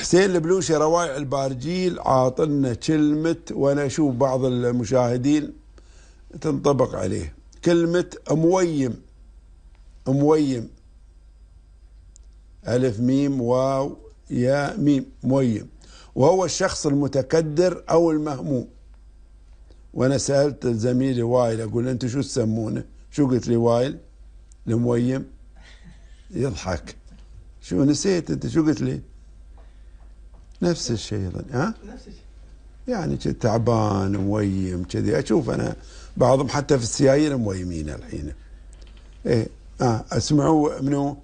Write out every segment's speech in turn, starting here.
حسين البلوشي روايع البارجيل عاطلنا كلمة، وأنا أشوف بعض المشاهدين تنطبق عليه كلمة مويم. مويم، ألف ميم واو يا ميم، مويم، وهو الشخص المتكدر أو المهموم. وأنا سألت زميلي وائل أقول أنتوا شو تسمونه؟ شو قلت لي وائل؟ المويم. يضحك. شو نسيت أنت شو قلت لي؟ نفس الشيء ها؟ نفس الشيء يعني تعبان مويم كذي. أشوف أنا بعضهم حتى في السيايير مويمين الحين. إيه اسمعوا منو؟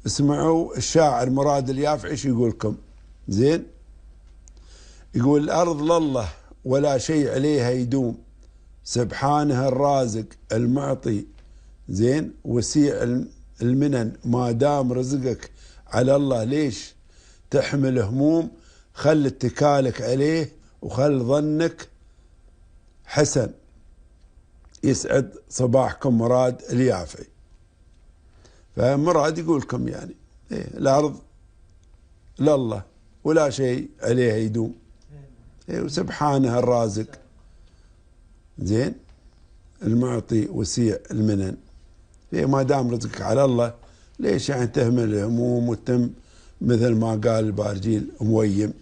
اسمعوا الشاعر مراد اليافعي ايش يقول لكم. زين، يقول الأرض لله ولا شيء عليها يدوم، سبحانه الرازق المعطي، زين، وسيع المنن، ما دام رزقك على الله ليش تحمل هموم، خل اتكالك عليه وخل ظنك حسن. يسعد صباحكم مراد اليافعي. فمراد يقول لكم يعني إيه، الأرض لله ولا شيء عليها يدوم، إيه، وسبحانه الرازق، زين، المعطي وسيع المنن، إيه، ما دام رزقك على الله ليش يعني تهمل الهموم وتم مثل ما قال البارجيل مويم.